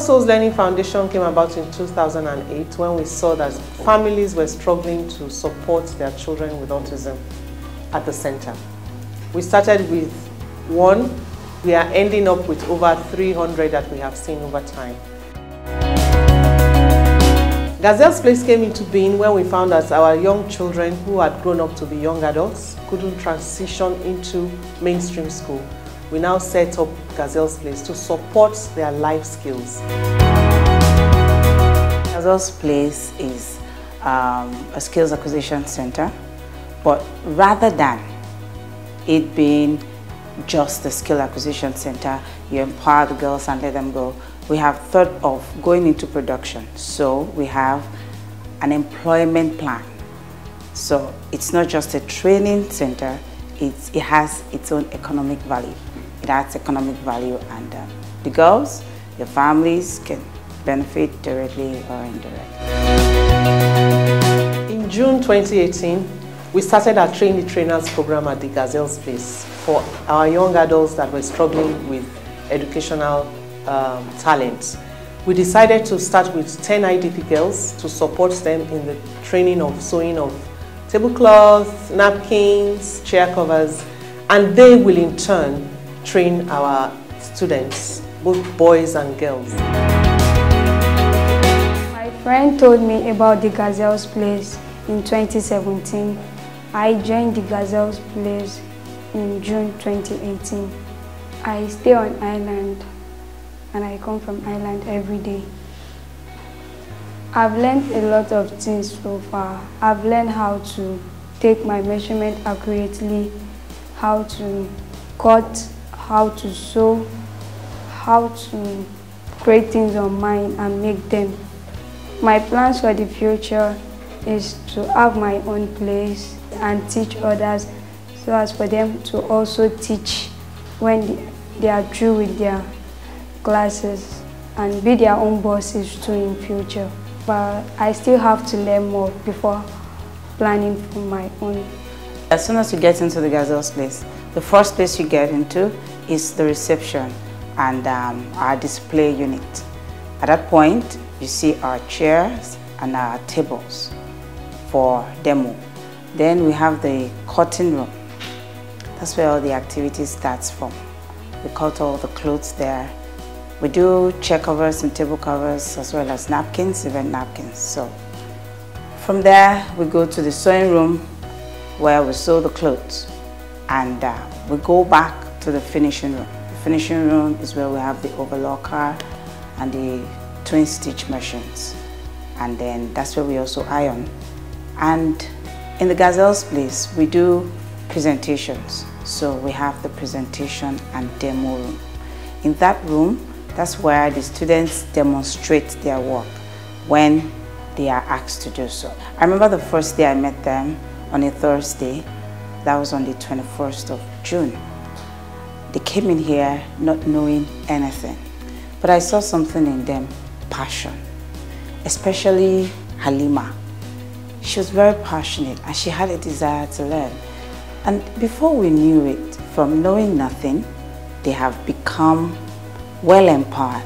Souls Learning Foundation came about in 2008 when we saw that families were struggling to support their children with autism at the center. We started with one. We are ending up with over 300 that we have seen over time. Gazelle's Place came into being when we found that our young children who had grown up to be young adults couldn't transition into mainstream school. We now set up Gazelle's Place to support their life skills. Gazelle's Place is a skills acquisition center, but rather than it being just the skill acquisition center, you empower the girls and let them go, we have thought of going into production. So we have an employment plan. So it's not just a training center, it has its own economic value. It adds economic value, and the girls, their families can benefit directly or indirectly. In June 2018, we started our Train the Trainers program at the Gazelle's Place for our young adults that were struggling with educational talents. We decided to start with 10 IDP girls to support them in the training of sewing of tablecloths, napkins, chair covers, and they will in turn train our students, both boys and girls. My friend told me about the Gazelle's Place in 2017. I joined the Gazelle's Place in June 2018. I stay on island and I come from island every day. I've learned a lot of things so far. I've learned how to take my measurement accurately, how to cut, how to sew, how to create things on mine and make them. My plans for the future is to have my own place and teach others, so as for them to also teach when they are through with their classes and be their own bosses too in future. But I still have to learn more before planning for my own. As soon as you get into the Gazelle's Place, the first place you get into is the reception and our display unit. At that point, you see our chairs and our tables for demo. Then we have the cutting room. That's where all the activity starts from. We cut all the clothes there. We do chair covers and table covers as well as napkins, event napkins. So from there, we go to the sewing room where we sew the clothes, and we go back to the finishing room. The finishing room is where we have the overlocker and the twin stitch machines, and then that's where we also iron. And in the Gazelle's Place, we do presentations. So we have the presentation and demo room. In that room, that's where the students demonstrate their work when they are asked to do so. I remember the first day I met them on a Thursday. That was on the 21st of June. They came in here not knowing anything, but I saw something in them, passion, especially Halima. She was very passionate and she had a desire to learn. And before we knew it, from knowing nothing, they have become well empowered.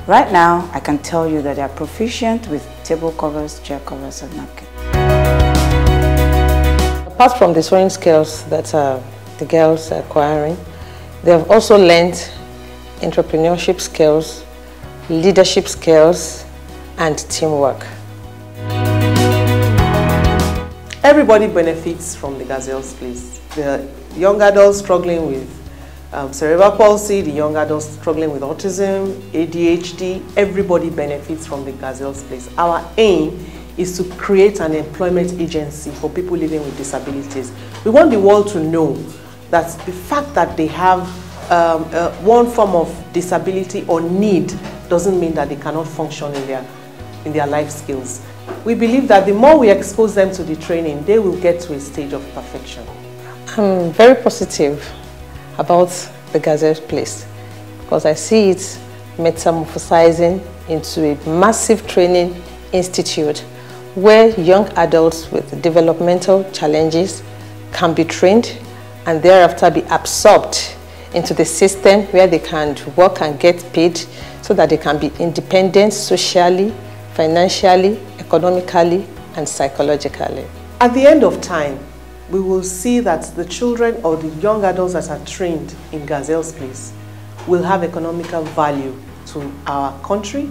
Right now, I can tell you that they are proficient with table covers, chair covers, and napkins. Apart from the sewing skills that the girls are acquiring, they have also learned entrepreneurship skills, leadership skills, and teamwork. Everybody benefits from the Gazelle's Place. The young adults struggling with cerebral palsy, the young adults struggling with autism, ADHD, everybody benefits from the Gazelle's Place. Our aim is to create an employment agency for people living with disabilities. We want the world to know that the fact that they have one form of disability or need doesn't mean that they cannot function in their life skills. We believe that the more we expose them to the training, they will get to a stage of perfection. I'm very positive about the Gazelle's Place because I see it metamorphosizing into a massive training institute where young adults with developmental challenges can be trained and thereafter be absorbed into the system where they can work and get paid so that they can be independent socially, financially, economically, and psychologically. At the end of time, we will see that the children or the young adults that are trained in Gazelle's place will have economical value to our country,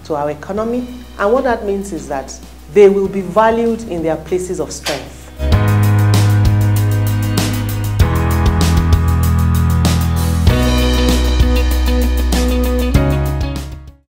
to our economy, and what that means is that they will be valued in their places of strength.